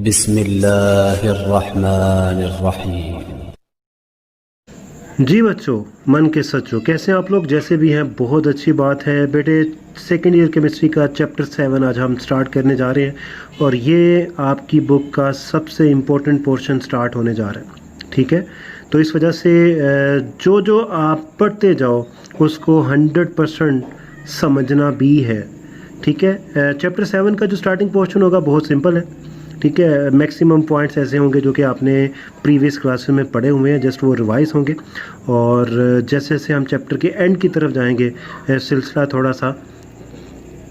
बिस्मिल्लाहिर्रहमानिर्रहीम। जी बच्चों, मन के सच्चों, कैसे हैं आप लोग? जैसे भी हैं बहुत अच्छी बात है बेटे। सेकेंड ईयर केमिस्ट्री का चैप्टर 7 आज हम स्टार्ट करने जा रहे हैं और ये आपकी बुक का सबसे इम्पोर्टेंट पोर्शन स्टार्ट होने जा रहा है। ठीक है, तो इस वजह से जो जो आप पढ़ते जाओ उसको 100% समझना भी है। ठीक है, चैप्टर 7 का जो स्टार्टिंग पोर्शन होगा बहुत सिंपल है। ठीक है, मैक्सिमम पॉइंट्स ऐसे होंगे जो कि आपने प्रीवियस क्लासेस में पढ़े हुए हैं, जस्ट वो रिवाइज होंगे। और जैसे जैसे हम चैप्टर के एंड की तरफ जाएंगे सिलसिला थोड़ा सा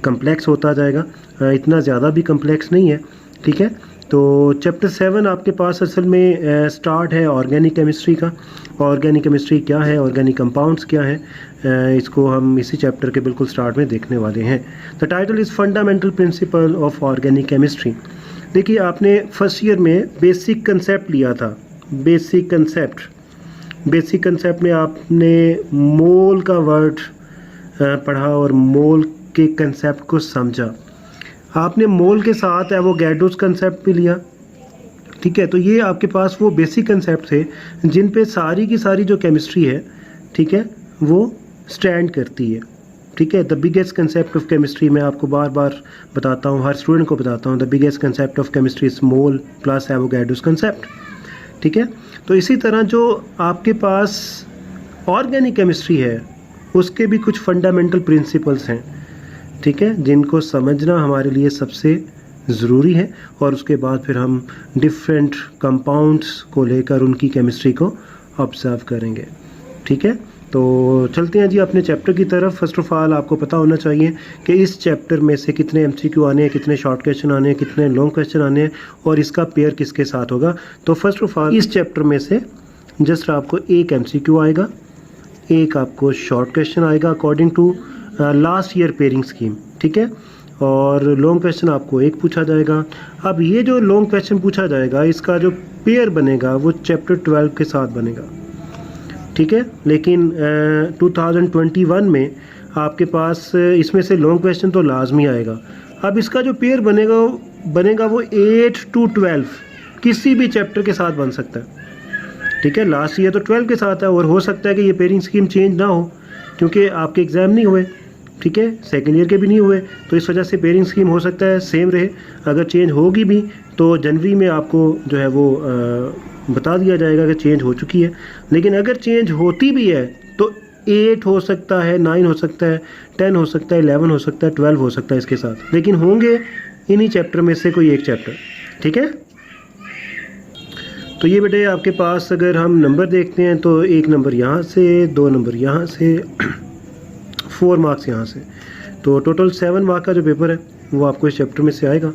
कम्प्लेक्स होता जाएगा, इतना ज़्यादा भी कम्प्लेक्स नहीं है। ठीक है, तो चैप्टर 7 आपके पास असल में स्टार्ट है ऑर्गेनिक केमिस्ट्री का। ऑर्गेनिक केमिस्ट्री क्या है, ऑर्गेनिक कंपाउंड्स क्या है, इसको हम इसी चैप्टर के बिल्कुल स्टार्ट में देखने वाले हैं। The title is fundamental principle of organic chemistry. देखिए, आपने फर्स्ट ईयर में बेसिक कंसेप्ट लिया था। बेसिक कंसेप्ट में आपने मोल का वर्ड पढ़ा और मोल के कंसेप्ट को समझा। आपने मोल के साथ एवोगैड्रोस कंसेप्ट भी लिया। ठीक है, तो ये आपके पास वो बेसिक कंसेप्ट थे जिन पे सारी की सारी जो केमिस्ट्री है, ठीक है, वो स्टैंड करती है। ठीक है, the biggest concept of chemistry मैं आपको बार बार बताता हूँ, हर स्टूडेंट को बताता हूँ, the biggest concept of chemistry is mole plus Avogadro's concept. ठीक है, तो इसी तरह जो आपके पास ऑर्गेनिक केमिस्ट्री है उसके भी कुछ फंडामेंटल प्रिंसिपल्स हैं। ठीक है, जिनको समझना हमारे लिए सबसे ज़रूरी है और उसके बाद फिर हम डिफरेंट कंपाउंड्स को लेकर उनकी केमिस्ट्री को ऑब्जर्व करेंगे। ठीक है, तो चलते हैं जी अपने चैप्टर की तरफ। फर्स्ट ऑफ ऑल आपको पता होना चाहिए कि इस चैप्टर में से कितने एमसीक्यू आने हैं, कितने शॉर्ट क्वेश्चन आने हैं, कितने लॉन्ग क्वेश्चन आने हैं और इसका पेयर किसके साथ होगा। तो फर्स्ट ऑफ ऑल इस चैप्टर में से जस्ट आपको एक एमसीक्यू आएगा, एक आपको शॉर्ट क्वेश्चन आएगा according to last year pairing scheme. ठीक है, और लॉन्ग क्वेश्चन आपको एक पूछा जाएगा। अब ये जो लॉन्ग क्वेश्चन पूछा जाएगा इसका जो पेयर बनेगा वो चैप्टर 12 के साथ बनेगा। ठीक है, लेकिन 2021 में आपके पास इसमें से लॉन्ग क्वेश्चन तो लाजमी आएगा। अब इसका जो पेयर बनेगा वो 8 to 12 किसी भी चैप्टर के साथ बन सकता है। ठीक है, लास्ट ईयर तो 12 के साथ है और हो सकता है कि ये पेयरिंग स्कीम चेंज ना हो क्योंकि आपके एग्ज़ाम नहीं हुए। ठीक है, सेकेंड ईयर के भी नहीं हुए, तो इस वजह से पेयरिंग स्कीम हो सकता है सेम रहे। अगर चेंज होगी भी तो जनवरी में आपको जो है वो बता दिया जाएगा कि चेंज हो चुकी है। लेकिन अगर चेंज होती भी है तो 8 हो सकता है, 9 हो सकता है, 10 हो सकता है, 11 हो सकता है, 12 हो सकता है इसके साथ, लेकिन होंगे इन्हीं चैप्टर में से कोई एक चैप्टर। ठीक है, तो ये बेटे आपके पास अगर हम नंबर देखते हैं तो 1 नंबर यहाँ से, 2 नंबर यहाँ से, 4 मार्क्स यहाँ से, तो टोटल 7 मार्क का जो पेपर है वो आपको इस चैप्टर में से आएगा।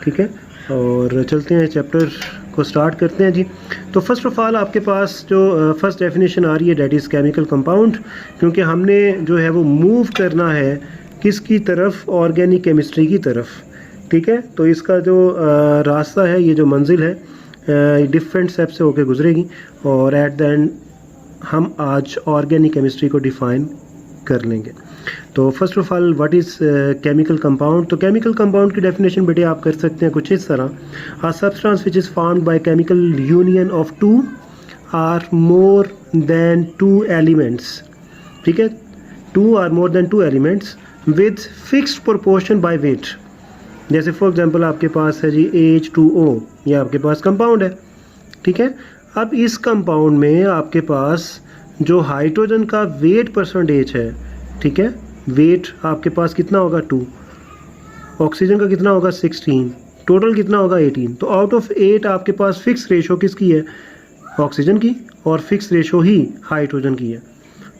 ठीक है, और चलते हैं चैप्टर को स्टार्ट करते हैं जी। तो फर्स्ट ऑफ ऑल आपके पास जो फर्स्ट डेफिनेशन आ रही है डेट इज़ केमिकल कंपाउंड, क्योंकि हमने जो है वो मूव करना है किसकी तरफ, ऑर्गेनिक केमिस्ट्री की तरफ। ठीक है, तो इसका जो रास्ता है, ये जो मंजिल है डिफरेंट स्टेप से होकर गुजरेगी और एट द एंड हम आज ऑर्गेनिक केमिस्ट्री को डिफ़ाइन कर लेंगे। तो first of all what is chemical compound. तो केमिकल कंपाउंड की डेफिनेशन बेटे आप कर सकते हैं कुछ इस तरह, a substance which is formed by chemical union of 2 or more than 2 elements. ठीक है, 2 or more than 2 elements with fixed proportion by weight. जैसे फॉर एग्जांपल आपके पास है जी H2O, ये आपके पास कंपाउंड है। ठीक है, अब इस कंपाउंड में आपके पास जो हाइड्रोजन का वेट परसेंटेज है, ठीक है, वेट आपके पास कितना होगा 2, ऑक्सीजन का कितना होगा 16, टोटल कितना होगा 18। तो आउट ऑफ 8 आपके पास फिक्स रेशो किसकी है, ऑक्सीजन की, और फिक्स रेशो ही हाइड्रोजन की है।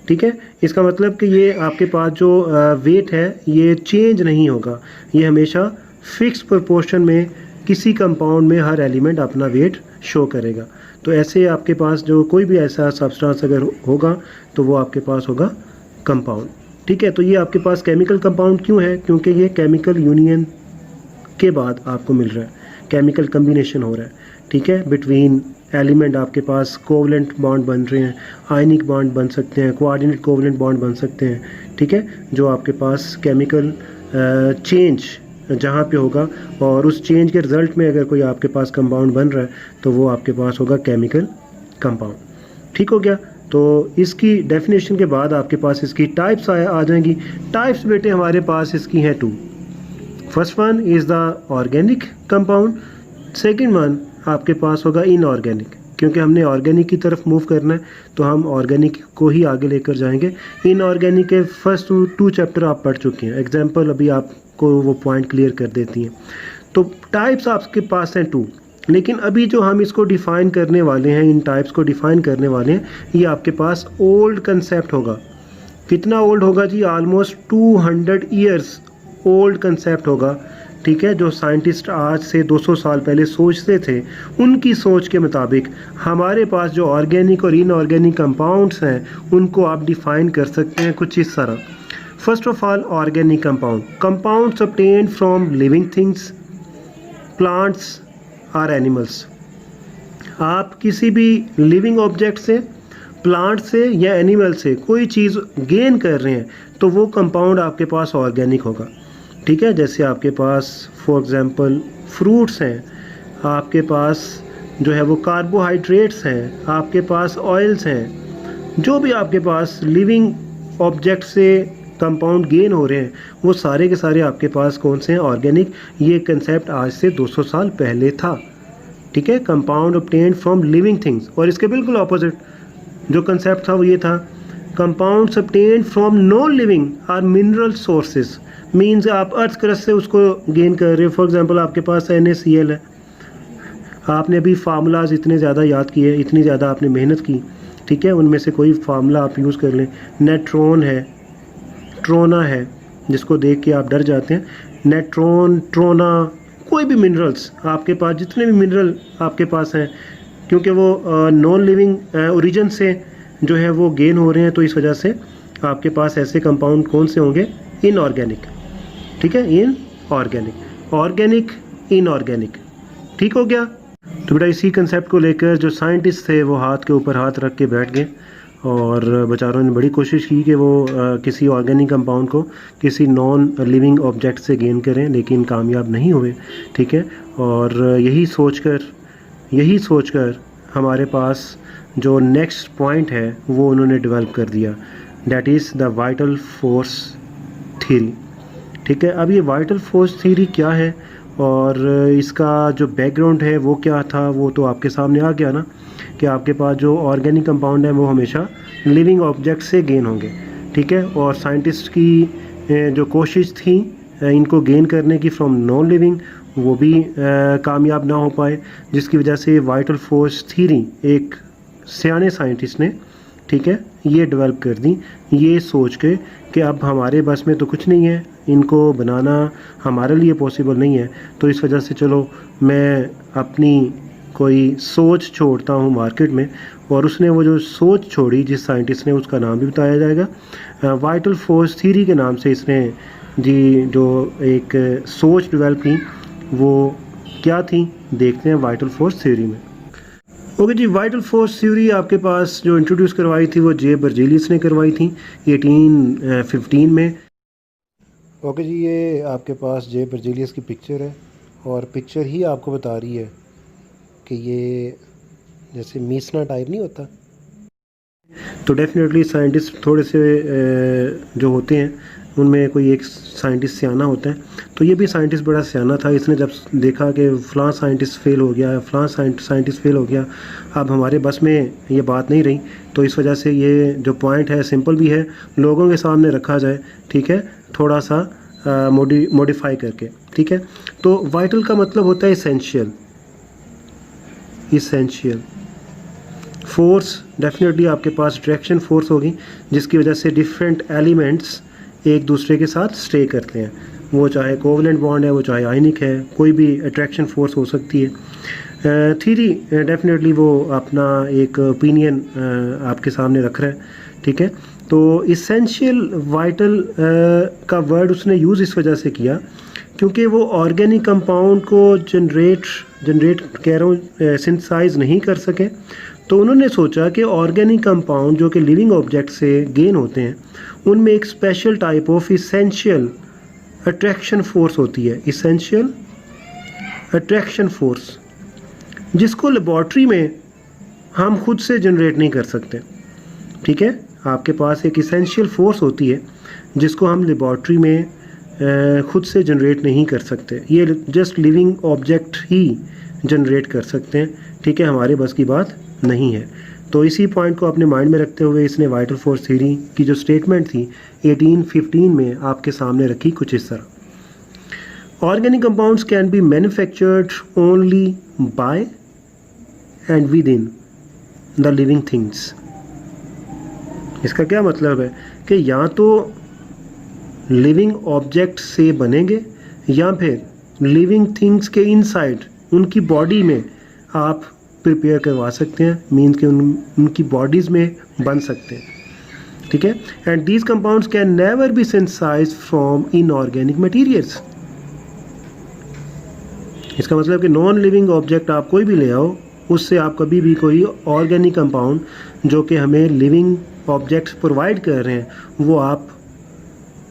ठीक है, इसका मतलब कि ये आपके पास जो वेट है ये चेंज नहीं होगा, ये हमेशा फिक्स प्रोपोर्शन में किसी कंपाउंड में हर एलिमेंट अपना वेट शो करेगा। तो ऐसे आपके पास जो कोई भी ऐसा सब्सटेंस अगर होगा तो वो आपके पास होगा कंपाउंड। ठीक है, तो ये आपके पास केमिकल कंपाउंड क्यों है, क्योंकि ये केमिकल यूनियन के बाद आपको मिल रहा है, केमिकल कम्बिनेशन हो रहा है। ठीक है, बिटवीन एलिमेंट आपके पास कोवलेंट बॉन्ड बन रहे हैं, आयनिक बॉन्ड बन सकते हैं, कोऑर्डिनेट कोवलेंट बॉन्ड बन सकते हैं। ठीक है, जो आपके पास केमिकल चेंज जहाँ पे होगा और उस चेंज के रिज़ल्ट में अगर कोई आपके पास कंपाउंड बन रहा है तो वो आपके पास होगा केमिकल कंपाउंड। ठीक हो गया। तो इसकी डेफिनेशन के बाद आपके पास इसकी टाइप्स आ जाएंगी। टाइप्स बेटे हमारे पास इसकी हैं 2। First one is the organic compound, second one आपके पास होगा इनऑर्गेनिक। क्योंकि हमने ऑर्गेनिक की तरफ मूव करना है तो हम ऑर्गेनिक को ही आगे लेकर जाएंगे। इनऑर्गेनिक के फर्स्ट 2 चैप्टर आप पढ़ चुके हैं, एग्जाम्पल अभी आपको वो पॉइंट क्लियर कर देती हैं। तो टाइप्स आपके पास हैं 2, लेकिन अभी जो हम इसको डिफ़ाइन करने वाले हैं, इन टाइप्स को डिफ़ाइन करने वाले हैं, ये आपके पास ओल्ड कंसेप्ट होगा। कितना ओल्ड होगा जी? ऑलमोस्ट 200 ईयर्स ओल्ड कंसेप्ट होगा। ठीक है, जो साइंटिस्ट आज से 200 साल पहले सोचते थे उनकी सोच के मुताबिक हमारे पास जो ऑर्गेनिक और इनऑर्गेनिक कंपाउंड्स हैं उनको आप डिफ़ाइन कर सकते हैं कुछ इस तरह। First of all organic compounds obtained from living things, plants और एनिमल्स। आप किसी भी लिविंग ऑब्जेक्ट से, प्लांट से या एनिमल से कोई चीज़ गेन कर रहे हैं तो वो कंपाउंड आपके पास ऑर्गेनिक होगा। ठीक है, जैसे आपके पास फॉर एग्ज़ाम्पल फ्रूट्स हैं, आपके पास जो है वो कार्बोहाइड्रेट्स हैं, आपके पास ऑयल्स हैं, जो भी आपके पास लिविंग ऑब्जेक्ट से कंपाउंड गेन हो रहे हैं वो सारे के सारे आपके पास कौन से हैं? ऑर्गेनिक। ये कंसेप्ट आज से 200 साल पहले था। ठीक है, compound obtained from living things. और इसके बिल्कुल ऑपोजिट जो कंसेप्ट था वो ये था, compounds obtained from non living और मिनरल सोर्सेज। मीन्स आप अर्थ क्रस्ट से उसको गेन कर रहे हो। फॉर एग्जांपल आपके पास NaCl है, आपने अभी फार्मूलाज इतने ज़्यादा याद किए, इतनी ज़्यादा आपने मेहनत की। ठीक है, उनमें से कोई फार्मूला आप यूज़ कर लें। नेट्रॉन है, ट्रोना है, जिसको देख के आप डर जाते हैं। नेट्रॉन, ट्रोना, कोई भी मिनरल्स आपके पास, जितने भी मिनरल आपके पास हैं, क्योंकि वो नॉन लिविंग ओरिजिन से जो है वो गेन हो रहे हैं, तो इस वजह से आपके पास ऐसे कंपाउंड कौन से होंगे? इनऑर्गेनिक। ठीक है, इनऑर्गेनिक, ऑर्गेनिक, इनऑर्गेनिक। ठीक हो गया। तो बेटा इसी कंसेप्ट को लेकर जो साइंटिस्ट थे वो हाथ के ऊपर हाथ रख के बैठ गए और बेचारों ने बड़ी कोशिश की कि वो किसी ऑर्गेनिक कंपाउंड को किसी नॉन लिविंग ऑब्जेक्ट से गेन करें, लेकिन कामयाब नहीं हुए। ठीक है, और यही सोचकर हमारे पास जो नेक्स्ट पॉइंट है वो उन्होंने डेवलप कर दिया, that is the vital force theory. ठीक है, अब ये वाइटल फोर्स थ्योरी क्या है और इसका जो बैकग्राउंड है वो क्या था, वो तो आपके सामने आ गया ना, कि आपके पास जो ऑर्गेनिक कंपाउंड है वो हमेशा लिविंग ऑब्जेक्ट से गेन होंगे। ठीक है, और साइंटिस्ट की जो कोशिश थी इनको गेन करने की फ्रॉम नॉन लिविंग, वो भी कामयाब ना हो पाए, जिसकी वजह से वाइटल फोर्स थ्योरी एक सियाने साइंटिस्ट ने, ठीक है, ये डेवलप कर दी, ये सोच के कि अब हमारे बस में तो कुछ नहीं है, इनको बनाना हमारे लिए पॉसिबल नहीं है, तो इस वजह से चलो मैं अपनी कोई सोच छोड़ता हूँ मार्केट में। और उसने वो जो सोच छोड़ी जिस साइंटिस्ट ने, उसका नाम भी बताया जाएगा। वाइटल फोर्स थ्योरी के नाम से इसने जी जो एक सोच डेवलप की वो क्या थी, देखते हैं वाइटल फोर्स थ्योरी में। ओके जी, वाइटल फोर्स थ्योरी आपके पास जो इंट्रोड्यूस करवाई थी वो जे बर्जेलियस ने करवाई थी 1815 में। ओके जी, ये आपके पास जे बर्जेलियस की पिक्चर है और पिक्चर ही आपको बता रही है कि ये जैसे मीसना टाइप नहीं होता, तो डेफिनेटली साइंटिस्ट थोड़े से जो होते हैं उनमें कोई एक साइंटिस्ट सियाना होता है, तो ये भी साइंटिस्ट बड़ा सियाना था। इसने जब देखा कि फ़लाँ साइंटिस्ट फ़ेल हो गया, फ़लाँ साइंटिस्ट फ़ेल हो गया, अब हमारे बस में ये बात नहीं रही, तो इस वजह से ये जो पॉइंट है सिंपल भी है, लोगों के सामने रखा जाए, ठीक है, थोड़ा सा मॉडिफाई करके। ठीक है, तो वाइटल का मतलब होता है इसेंशियल। फोर्स डेफिनेटली आपके पास अट्रैक्शन फोर्स होगी, जिसकी वजह से डिफरेंट एलिमेंट्स एक दूसरे के साथ स्टे करते हैं, वो चाहे कोवलेंट बॉन्ड है, वो चाहे आयनिक है, कोई भी अट्रैक्शन फोर्स हो सकती है। थ्योरी डेफिनेटली वो अपना एक ओपिनियन आपके सामने रख रहा है। ठीक है, तो इसेंशियल वाइटल का वर्ड उसने यूज़ इस वजह से किया क्योंकि वो ऑर्गेनिक कंपाउंड को जनरेट कह रहा हूँ सिंथेसाइज नहीं कर सके, तो उन्होंने सोचा कि ऑर्गेनिक कंपाउंड जो कि लिविंग ऑब्जेक्ट से गेन होते हैं उनमें एक special type of essential attraction force होती है, इसेंशियल अट्रैक्शन फोर्स, जिसको लेबॉर्ट्री में हम खुद से जनरेट नहीं कर सकते। ठीक है, आपके पास एक इसेंशियल फोर्स होती है जिसको हम लेबॉर्ट्री में खुद से जनरेट नहीं कर सकते, ये जस्ट लिविंग ऑब्जेक्ट ही जनरेट कर सकते हैं। ठीक है, हमारे बस की बात नहीं है। तो इसी पॉइंट को अपने माइंड में रखते हुए इसने वाइटल फोर्स थ्योरी की जो स्टेटमेंट थी 1815 में आपके सामने रखी कुछ इस तरह। Organic compounds can be manufactured only by and with in the living things. इसका क्या मतलब है कि या तो लिविंग ऑब्जेक्ट से बनेंगे या फिर लिविंग थिंग्स के इनसाइड उनकी बॉडी में आप प्रिपेयर करवा सकते हैं, मीन्स के उनकी बॉडीज़ में बन सकते हैं। ठीक है, and these compounds can never be synthesized from inorganic materials. इसका मतलब कि नॉन लिविंग ऑब्जेक्ट आप कोई भी ले आओ, उससे आप कभी भी कोई ऑर्गेनिक कंपाउंड जो कि हमें लिविंग ऑब्जेक्ट्स प्रोवाइड कर रहे हैं वो आप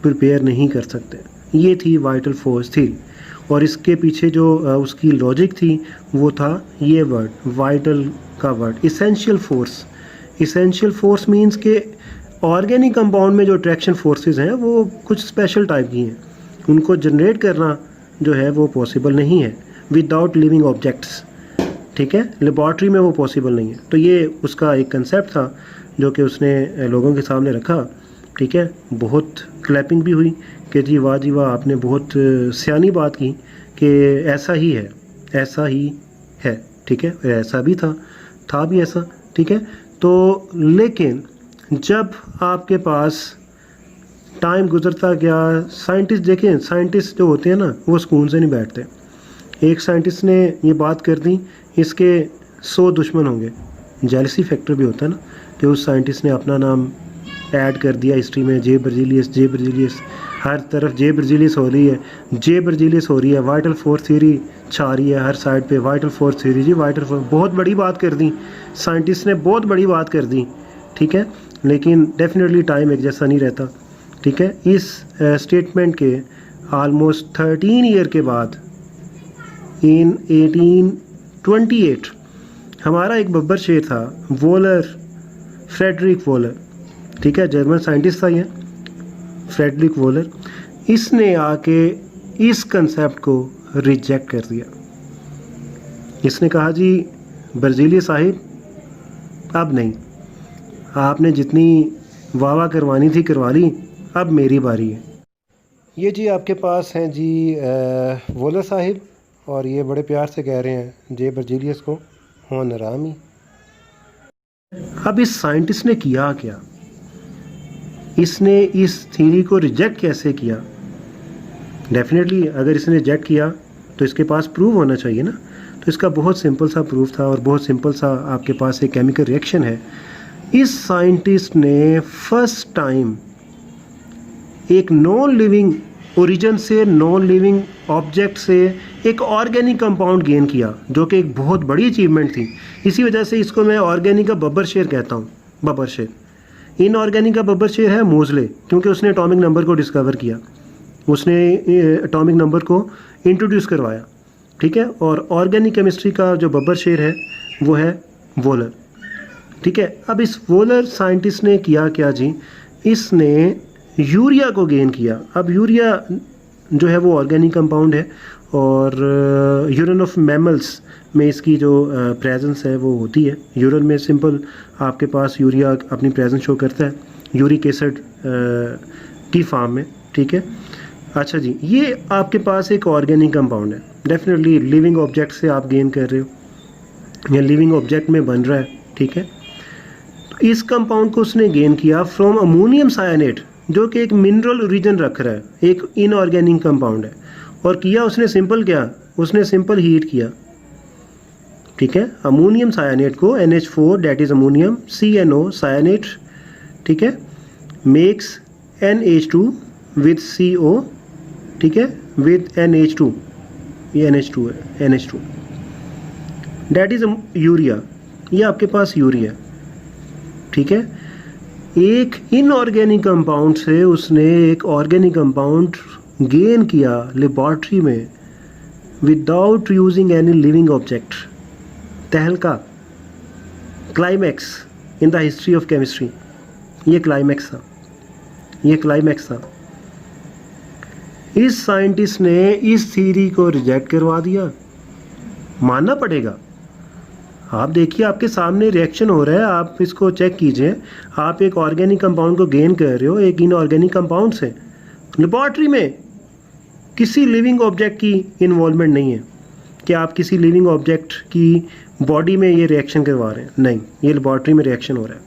प्रिपेयर नहीं कर सकते। ये थी वाइटल फोर्स थ्योरी, और इसके पीछे जो उसकी लॉजिक थी वो था ये वर्ड, वाइटल का word, essential force. Essential force means के ऑर्गेनिक कंपाउंड में जो अट्रैक्शन फोर्सेस हैं वो कुछ स्पेशल टाइप की हैं, उनको जनरेट करना जो है वो पॉसिबल नहीं है विदाउट लिविंग ऑब्जेक्ट्स। ठीक है, लेबॉर्ट्री में वो पॉसिबल नहीं है। तो ये उसका एक कंसेप्ट था जो कि उसने लोगों के सामने रखा। ठीक है, बहुत क्लैपिंग भी हुई कि जी वाह आपने बहुत सियानी बात की कि ऐसा ही है, ऐसा ही है। ठीक है, ऐसा भी था भी ऐसा। ठीक है, तो लेकिन जब आपके पास टाइम गुजरता गया, साइंटिस्ट देखें, साइंटिस्ट जो होते हैं ना वो सुकून से नहीं बैठते। एक साइंटिस्ट ने ये बात कर दी, इसके 100 दुश्मन होंगे। जेलसी फैक्टर भी होता है ना कि उस साइंटिस्ट ने अपना नाम ऐड कर दिया हिस्ट्री में, जे बर्जीलियस, हर तरफ जे बर्जीलियस हो रही है, वाइटल फोर्स थ्योरी छा रही है हर साइड पे, वाइटल फोर्स थ्योरी जी, वाइटल फोर्स, बहुत बड़ी बात कर दी साइंटिस्ट ने, बहुत बड़ी बात कर दी। ठीक है, लेकिन डेफिनेटली टाइम एक जैसा नहीं रहता। ठीक है, इस स्टेटमेंट के आलमोस्ट 13 ईयर के बाद इन 1828 हमारा एक बब्बर शेर था वोलर, फ्रेडरिक वोलर। ठीक है, जर्मन साइंटिस्ट था ये फ्रेडरिक वोलर। इसने आके इस कंसेप्ट को रिजेक्ट कर दिया। इसने कहा जी बर्जीलियस साहिब अब नहीं, आपने जितनी वाह करवानी थी करवा ली, अब मेरी बारी है। ये जी आपके पास हैं जी वोलर साहिब, और ये बड़े प्यार से कह रहे हैं जे बर्जीलियस को हो नरामी। अब इस साइंटिस्ट ने किया क्या, इसने इस थ्योरी को रिजेक्ट कैसे किया? डेफिनेटली अगर इसने रिजेक्ट किया तो इसके पास प्रूफ होना चाहिए ना। तो इसका बहुत सिंपल सा प्रूफ था, और बहुत सिंपल सा आपके पास एक केमिकल रिएक्शन है। इस साइंटिस्ट ने फर्स्ट टाइम एक नॉन लिविंग ओरिजिन से, नॉन लिविंग ऑब्जेक्ट से एक ऑर्गेनिक कंपाउंड गेन किया, जो कि एक बहुत बड़ी अचीवमेंट थी। इसी वजह से इसको मैं ऑर्गेनिक का बब्बर शेर कहता हूँ, बब्बर शेर। इनऑर्गेनिक का बब्बर शेर है मोज़ले, क्योंकि उसने एटॉमिक नंबर को डिस्कवर किया, उसने एटॉमिक नंबर को इंट्रोड्यूस करवाया। ठीक है, और ऑर्गेनिक केमिस्ट्री का जो बब्बर शेर है वो है वोलर। ठीक है, अब इस वोलर साइंटिस्ट ने किया क्या जी, इसने यूरिया को गेन किया। अब यूरिया जो है वो ऑर्गेनिक कंपाउंड है, और यूरिन ऑफ मैमल्स में इसकी जो प्रेजेंस है वो होती है। यूरिन में सिंपल आपके पास यूरिया अपनी प्रेजेंस शो करता है यूरिक एसिड की फॉर्म में। ठीक है, अच्छा जी, ये आपके पास एक ऑर्गेनिक कंपाउंड है, डेफिनेटली लिविंग ऑब्जेक्ट से आप गेन कर रहे हो या लिविंग ऑब्जेक्ट में बन रहा है। ठीक है, तो इस कंपाउंड को उसने गेन किया फ्रॉम अमोनियम साइनेट, जो कि एक मिनरल ओरिजिन रख रहा है, एक इनऑर्गेनिक कंपाउंड है। और किया उसने सिंपल क्या, उसने सिंपल हीट किया। ठीक है, अमोनियम साइनेट को NH4 that is ammonium CNO cyanate, ठीक है, मेक्स NH2 विद CO, ठीक है, विद NH2, ये NH2 है, NH2 डेट इज यूरिया, ये आपके पास यूरिया। ठीक है, एक इनऑर्गेनिक कंपाउंड से उसने एक ऑर्गेनिक कंपाउंड गेन किया लेबॉर्ट्री में without using any living object, तहलका, climax in the history of chemistry, ये क्लाइमैक्स था, ये क्लाइमैक्स था। इस साइंटिस्ट ने इस थ्योरी को रिजेक्ट करवा दिया, मानना पड़ेगा। आप देखिए आपके सामने रिएक्शन हो रहा है, आप इसको चेक कीजिए। आप एक ऑर्गेनिक कंपाउंड को गेन कर रहे हो एक इनऑर्गेनिक कंपाउंड से, लेबॉर्ट्री में किसी लिविंग ऑब्जेक्ट की इन्वॉल्वमेंट नहीं है कि आप किसी लिविंग ऑब्जेक्ट की बॉडी में ये रिएक्शन करवा रहे हैं, नहीं, ये लेबॉर्ट्री में रिएक्शन हो रहा है,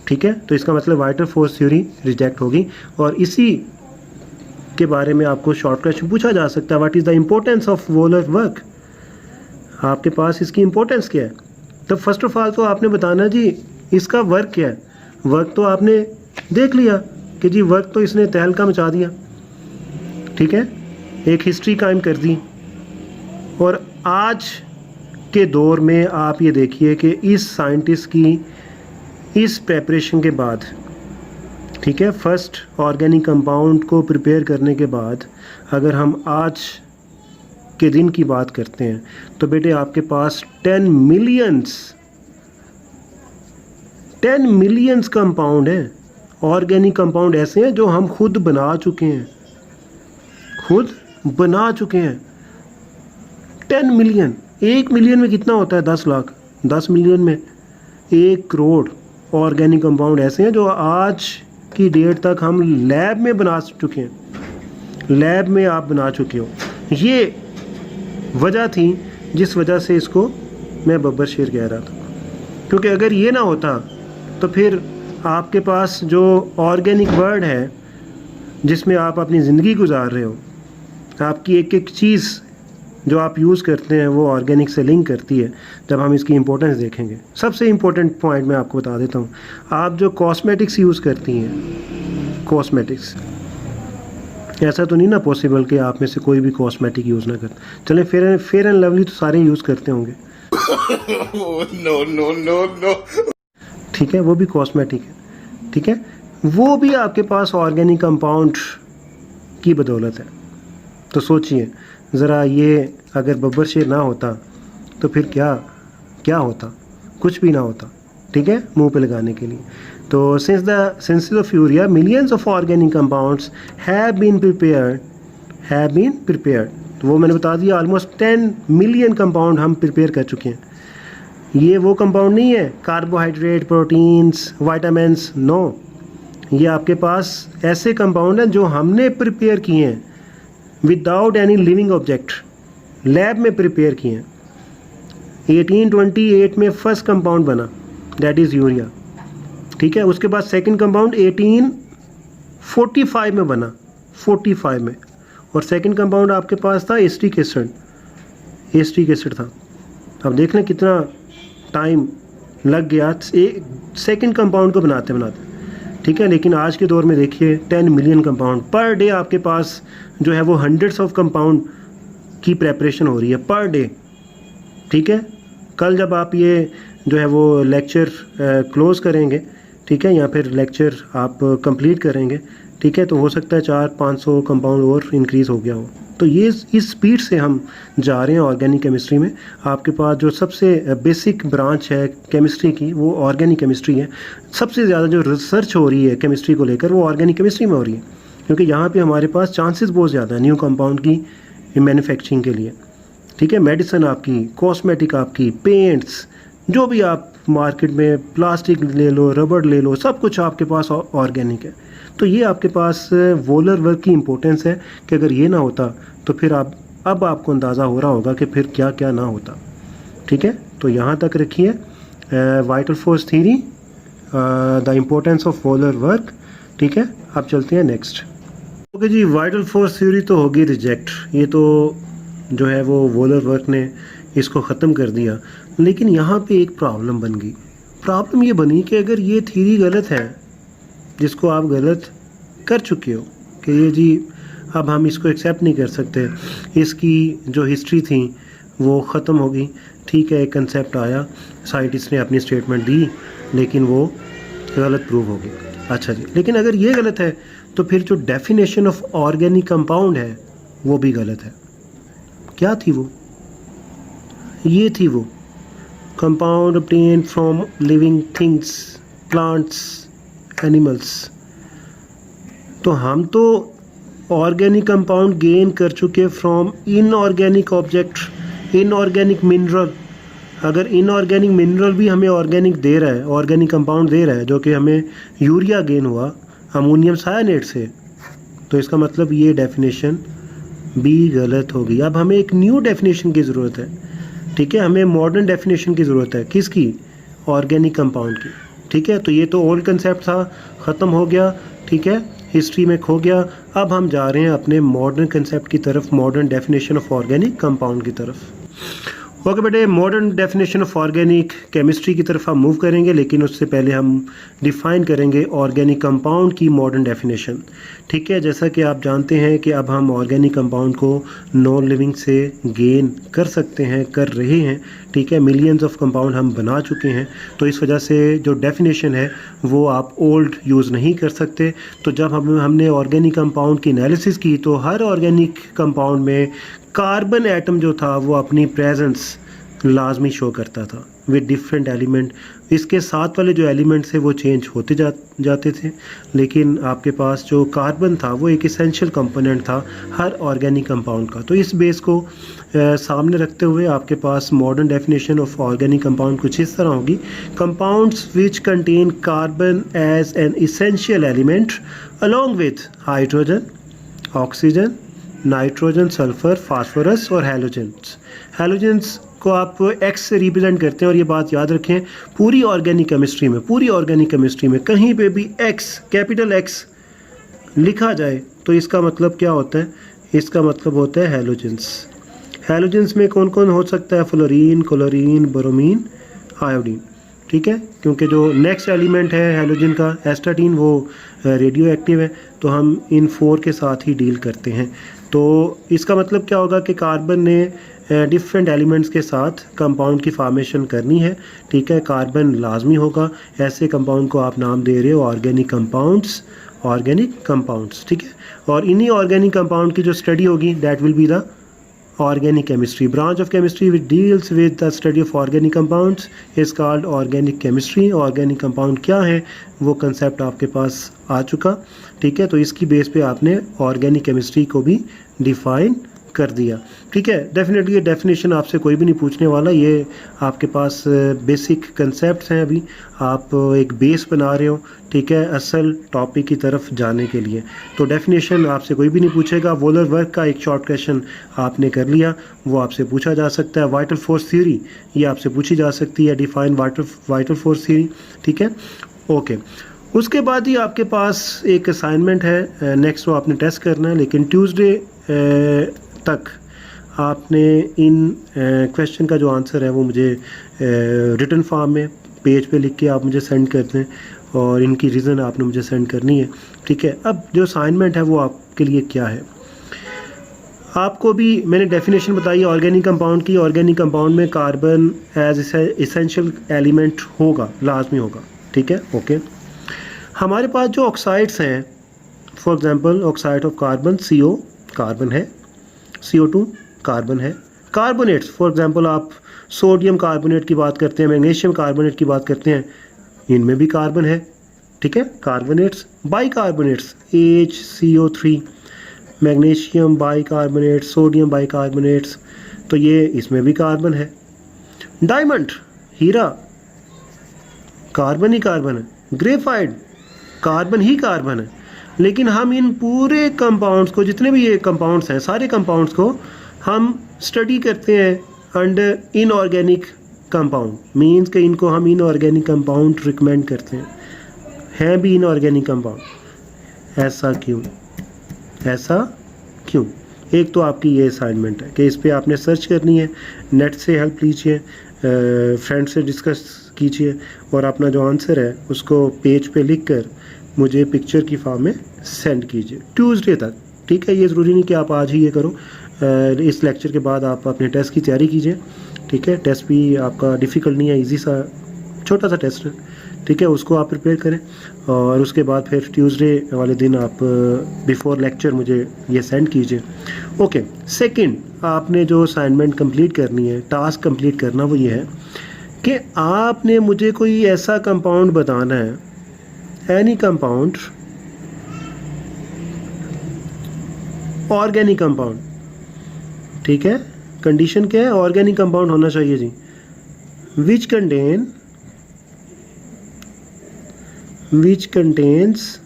ठीक है। तो इसका मतलब वाइटल फोर्स थ्योरी रिजेक्ट होगी। और इसी के बारे में आपको शॉर्ट क्वेश्चन पूछा जा सकता है, what is the importance of volar work, आपके पास इसकी इम्पोर्टेंस क्या है। तो फर्स्ट ऑफ ऑल तो आपने बताना जी इसका वर्क क्या है। वर्क तो आपने देख लिया कि जी वर्क तो इसने तहलका मचा दिया, ठीक है, एक हिस्ट्री कायम कर दी। और आज के दौर में आप ये देखिए कि इस साइंटिस्ट की इस प्रेपरेशन के बाद, ठीक है, फर्स्ट ऑर्गेनिक कंपाउंड को प्रिपेयर करने के बाद अगर हम आज के दिन की बात करते हैं तो बेटे आपके पास 10 मिलियंस कंपाउंड हैं, ऑर्गेनिक कंपाउंड ऐसे हैं जो हम खुद बना चुके हैं, खुद बना चुके हैं। 10 मिलियन, 1 मिलियन में कितना होता है? 10 लाख, 10 मिलियन में 1 करोड़ ऑर्गेनिक कंपाउंड ऐसे हैं जो आज की डेट तक हम लैब में बना चुके हैं, लैब में आप बना चुके हो। ये वजह थी जिस वजह से इसको मैं बब्बर शेर कह रहा था, क्योंकि अगर ये ना होता तो फिर आपके पास जो ऑर्गेनिक वर्ड है जिसमें आप अपनी ज़िंदगी गुजार रहे हो, आपकी एक एक चीज़ जो आप यूज़ करते हैं वो ऑर्गेनिक से लिंक करती है। जब हम इसकी इंपॉर्टेंस देखेंगे, सबसे इम्पोर्टेंट पॉइंट मैं आपको बता देता हूँ, आप जो कॉस्मेटिक्स यूज़ करती हैं, कॉस्मेटिक्स, ऐसा तो नहीं ना पॉसिबल कि आप में से कोई भी कॉस्मेटिक यूज़ ना कर। चलें, फेयर एंड लवली तो सारे यूज़ करते होंगे नो नो नो नो, ठीक है, वो भी कॉस्मेटिक है, ठीक है, वो भी आपके पास ऑर्गेनिक कंपाउंड की बदौलत है। तो सोचिए ज़रा, ये अगर बब्बर शेर ना होता तो फिर क्या होता? कुछ भी ना होता, ठीक है, मुंह पे लगाने के लिए। तो since the synthesis of urea millions of organic compounds have been prepared, तो वो मैंने बता दिया, ऑलमोस्ट 10 मिलियन कंपाउंड हम प्रिपेयर कर चुके हैं। ये वो कंपाउंड नहीं है कार्बोहाइड्रेट, प्रोटीन्स, वाइटामिन्स, नो, ये आपके पास ऐसे कंपाउंड हैं जो हमने प्रिपेयर किए हैं without any living object, lab में प्रिपेयर किए हैं। 1828 में फर्स्ट कंपाउंड बना, दैट इज़ यूरिया, ठीक है। उसके बाद सेकंड कंपाउंड 1845 में बना, 45 में, और सेकंड कंपाउंड आपके पास था एस्टिक एसिड था। अब देख लें कितना टाइम लग गया सेकंड कंपाउंड को बनाते, ठीक है। लेकिन आज के दौर में देखिए 10 मिलियन कंपाउंड पर डे आपके पास जो है वो हंड्रेड्स ऑफ कंपाउंड की प्रेपरेशन हो रही है पर डे, ठीक है। कल जब आप ये जो है वो लेक्चर क्लोज़ करेंगे, ठीक है, या फिर लेक्चर आप कंप्लीट करेंगे, ठीक है, तो हो सकता है 400-500 कंपाउंड और इंक्रीज़ हो गया हो। तो ये इस स्पीड से हम जा रहे हैं ऑर्गेनिक केमिस्ट्री में। आपके पास जो सबसे बेसिक ब्रांच है केमिस्ट्री की वो ऑर्गेनिक केमिस्ट्री है। सबसे ज़्यादा जो रिसर्च हो रही है केमिस्ट्री को लेकर वो ऑर्गेनिक केमिस्ट्री में हो रही है, क्योंकि यहाँ पे हमारे पास चांसेस बहुत ज़्यादा है न्यू कंपाउंड की मैन्युफैक्चरिंग के लिए, ठीक है। मेडिसिन आपकी, कॉस्मेटिक आपकी, पेंट्स, जो भी आप मार्केट में प्लास्टिक ले लो, रबड़ ले लो, सब कुछ आपके पास ऑर्गेनिक है। तो ये आपके पास वोलर वर्क की इम्पोर्टेंस है कि अगर ये ना होता तो फिर अब आपको अंदाज़ा हो रहा होगा कि फिर क्या क्या ना होता, ठीक है। तो यहाँ तक रखिए vital force theory, the importance of volar work, ठीक है। अब चलते हैं नेक्स्ट। ओके जी, वाइटल फोर्स थ्योरी तो होगी रिजेक्ट, ये तो जो है वो वोलर वर्क ने इसको ख़त्म कर दिया। लेकिन यहाँ पे एक प्रॉब्लम बन गई। प्रॉब्लम ये बनी कि अगर ये थ्योरी गलत है, जिसको आप गलत कर चुके हो कि ये जी अब हम इसको एक्सेप्ट नहीं कर सकते, इसकी जो हिस्ट्री थी वो ख़त्म होगी, ठीक है, एक कंसेप्ट आया, साइंटिस्ट ने अपनी स्टेटमेंट दी, लेकिन वो गलत प्रूव होगी। अच्छा जी, लेकिन अगर ये गलत है तो फिर जो डेफिनेशन ऑफ ऑर्गेनिक कंपाउंड है वो भी गलत है। क्या थी वो? ये थी वो, compound obtained from living things, plants, animals. तो हम तो ऑर्गेनिक कंपाउंड गेन कर चुके from inorganic object, inorganic mineral. अगर इनऑर्गेनिक मिनरल भी हमें ऑर्गेनिक दे रहा है, ऑर्गेनिक कंपाउंड दे रहा है, जो कि हमें यूरिया गेन हुआ अमोनियम सायानेट से, तो इसका मतलब ये डेफिनेशन भी गलत होगी। अब हमें एक न्यू डेफिनेशन की ज़रूरत है, ठीक है, हमें मॉडर्न डेफिनेशन की ज़रूरत है। किसकी? ऑर्गेनिक कंपाउंड की, ठीक है। तो ये तो ओल्ड कंसेप्ट था, ख़त्म हो गया, ठीक है, हिस्ट्री में खो गया। अब हम जा रहे हैं अपने मॉडर्न कंसेप्ट की तरफ, modern definition of organic compound की तरफ। ओके बेटे, modern definition of organic chemistry की तरफ हम मूव करेंगे, लेकिन उससे पहले हम डिफ़ाइन करेंगे ऑर्गेनिक कंपाउंड की मॉडर्न डेफिनेशन, ठीक है। जैसा कि आप जानते हैं कि अब हम ऑर्गेनिक कंपाउंड को नॉन लिविंग से गेन कर सकते हैं, कर रहे हैं, ठीक है। मिलियंस ऑफ कंपाउंड हम बना चुके हैं, तो इस वजह से जो डेफिनेशन है वो आप ओल्ड यूज़ नहीं कर सकते। तो जब हमने ऑर्गेनिक कंपाउंड की एनालिसिस की, तो हर ऑर्गेनिक कंपाउंड में कार्बन एटम जो था वो अपनी प्रेजेंस लाजमी शो करता था विद डिफरेंट एलिमेंट। इसके साथ वाले जो एलिमेंट्स है वो चेंज होते जाते थे, लेकिन आपके पास जो कार्बन था वो एक इसेंशियल कंपोनेंट था हर ऑर्गेनिक कंपाउंड का। तो इस बेस को सामने रखते हुए आपके पास modern definition of organic compound कुछ इस तरह होगी: compounds which contain carbon as an essential element along with hydrogen, oxygen, nitrogen, sulphur, phosphorus और हैलोजेंस। हैलोजेंस को आप एक्स से रिप्रेजेंट करते हैं, और ये बात याद रखें, पूरी ऑर्गेनिक केमिस्ट्री में कहीं पे भी एक्स, कैपिटल एक्स लिखा जाए तो इसका मतलब क्या होता है? इसका मतलब होता है हैलोजेंस। हैलोजेंस में कौन कौन हो सकता है? फ्लोरीन, क्लोरीन, ब्रोमीन, आयोडीन, ठीक है। क्योंकि जो नेक्स्ट एलिमेंट है हैलोजन का, एस्टाटीन, वो रेडियो एक्टिव है, तो हम इन 4 के साथ ही डील करते हैं। तो इसका मतलब क्या होगा कि कार्बन ने डिफरेंट एलिमेंट्स के साथ कंपाउंड की फॉर्मेशन करनी है, ठीक है। कार्बन लाजमी होगा, ऐसे कंपाउंड को आप नाम दे रहे हो ऑर्गेनिक कंपाउंड्स, ठीक है। और इन्हीं ऑर्गेनिक कंपाउंड की जो स्टडी होगी, that will be the organic chemistry. Branch of chemistry which deals with the study of organic compounds is called organic chemistry. Organic compound क्या है वो कंसेप्ट आपके पास आ चुका, ठीक है। तो इसकी बेस पे आपने ऑर्गेनिक केमिस्ट्री को भी डिफाइन कर दिया, ठीक है। डेफिनेटली ये डेफिनेशन आपसे कोई भी नहीं पूछने वाला, ये आपके पास बेसिक कंसेप्ट्स हैं। अभी आप एक बेस बना रहे हो, ठीक है, असल टॉपिक की तरफ जाने के लिए। तो डेफिनेशन आपसे कोई भी नहीं पूछेगा। वोलर वर्क का एक शॉर्ट क्वेश्चन आपने कर लिया, वो आपसे पूछा जा सकता है। वाइटल फोर्स थ्योरी ये आपसे पूछी जा सकती है, डिफाइन वाइटल फोर्स थ्योरी, ठीक है, ओके। उसके बाद ही आपके पास एक असाइनमेंट है, नेक्स्ट वो आपने टेस्ट करना है, लेकिन ट्यूसडे तक आपने इन क्वेश्चन का जो आंसर है वो मुझे रिटन फॉर्म में पेज पे लिख के आप मुझे सेंड कर दें, और इनकी रीज़न आपने मुझे सेंड करनी है, ठीक है। अब जो असाइनमेंट है वो आपके लिए क्या है? आपको भी मैंने डेफिनेशन बताई ऑर्गेनिक कंपाउंड की। ऑर्गेनिक कंपाउंड में कार्बन एज इसेंशियल एलिमेंट होगा, लाजमी होगा, ठीक है, ओके। हमारे पास जो ऑक्साइड्स हैं, for example oxide of carbon, CO carbon है, CO2 कार्बन है। कार्बोनेट्स, फॉर एग्जांपल आप सोडियम कार्बोनेट की बात करते हैं, मैग्नीशियम कार्बोनेट की बात करते हैं, इनमें भी कार्बन है, ठीक है, carbonates. Bicarbonates, HCO3, magnesium bicarbonate, sodium bicarbonates, तो ये इसमें भी कार्बन है। डायमंड, हीरा, कार्बन ही कार्बन है। ग्रेफाइट, कार्बन ही कार्बन है। लेकिन हम इन पूरे कंपाउंड्स को, जितने भी ये कंपाउंड्स हैं, सारे कंपाउंड्स को हम स्टडी करते हैं अंडर इनऑर्गेनिक कंपाउंड। मींस कि इनको हम इनऑर्गेनिक कंपाउंड रिकमेंड करते हैं भी इनऑर्गेनिक कंपाउंड। ऐसा क्यों? एक तो आपकी ये असाइनमेंट है कि इस पर आपने सर्च करनी है, नेट से हेल्प लीजिए, फ्रेंड से डिस्कस कीजिए, और अपना जो आंसर है उसको पेज पे लिख कर मुझे पिक्चर की फॉर्म में सेंड कीजिए ट्यूसडे तक, ठीक है। ये ज़रूरी नहीं कि आप आज ही ये करो, इस लेक्चर के बाद आप अपने टेस्ट की तैयारी कीजिए, ठीक है। टेस्ट भी आपका डिफ़िकल्ट नहीं है, इजी सा छोटा सा टेस्ट है, ठीक है, उसको आप प्रिपेयर करें और उसके बाद फिर ट्यूसडे वाले दिन आप बिफोर लेक्चर मुझे ये सेंड कीजिए। ओके, सेकंड आपने जो असाइनमेंट कंप्लीट करनी है, टास्क कंप्लीट करना, वो ये है कि आपने मुझे कोई ऐसा कंपाउंड बताना है, एनी कंपाउंड, ऑर्गेनिक कंपाउंड, ठीक है, कंडीशन क्या है, ऑर्गेनिक कंपाउंड होना चाहिए जी, which contains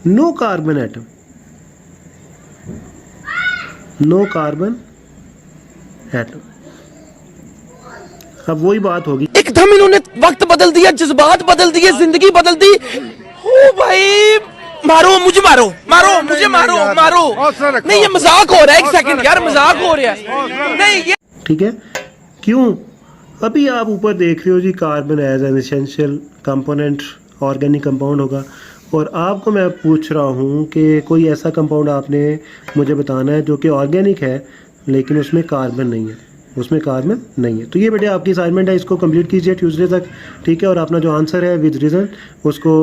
no carbon atom, no carbon atom. अब वही बात होगी, एकदम इन्होंने वक्त बदल दिया, जज्बात बदल दिए, जिंदगी बदल दी। ओ भाई, मारो मुझे, मारो मारो मुझे, मारो मारो। नहीं, ये मजाक हो रहा है, एक सेकंड यार, मजाक हो रहा है। नहीं ये ठीक है, क्यों? अभी आप ऊपर देख रहे हो जी, carbon as an essential component organic compound होगा, और आपको मैं पूछ रहा हूँ कि कोई ऐसा कंपाउंड आपने मुझे बताना है जो कि ऑर्गेनिक है लेकिन उसमें कार्बन नहीं है, उसमें कार्बन नहीं है। तो ये बेटे आपकी असाइनमेंट है, इसको कंप्लीट कीजिए ट्यूसडे तक, ठीक है, और अपना जो आंसर है विद रीज़न उसको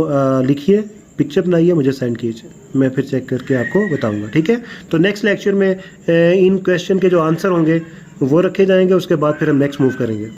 लिखिए, पिक्चर बनाइए, मुझे सेंड कीजिए, मैं फिर चेक करके आपको बताऊंगा, ठीक है। तो नेक्स्ट लेक्चर में इन क्वेश्चन के जो आंसर होंगे वो रखे जाएंगे, उसके बाद फिर हम नेक्स्ट मूव करेंगे।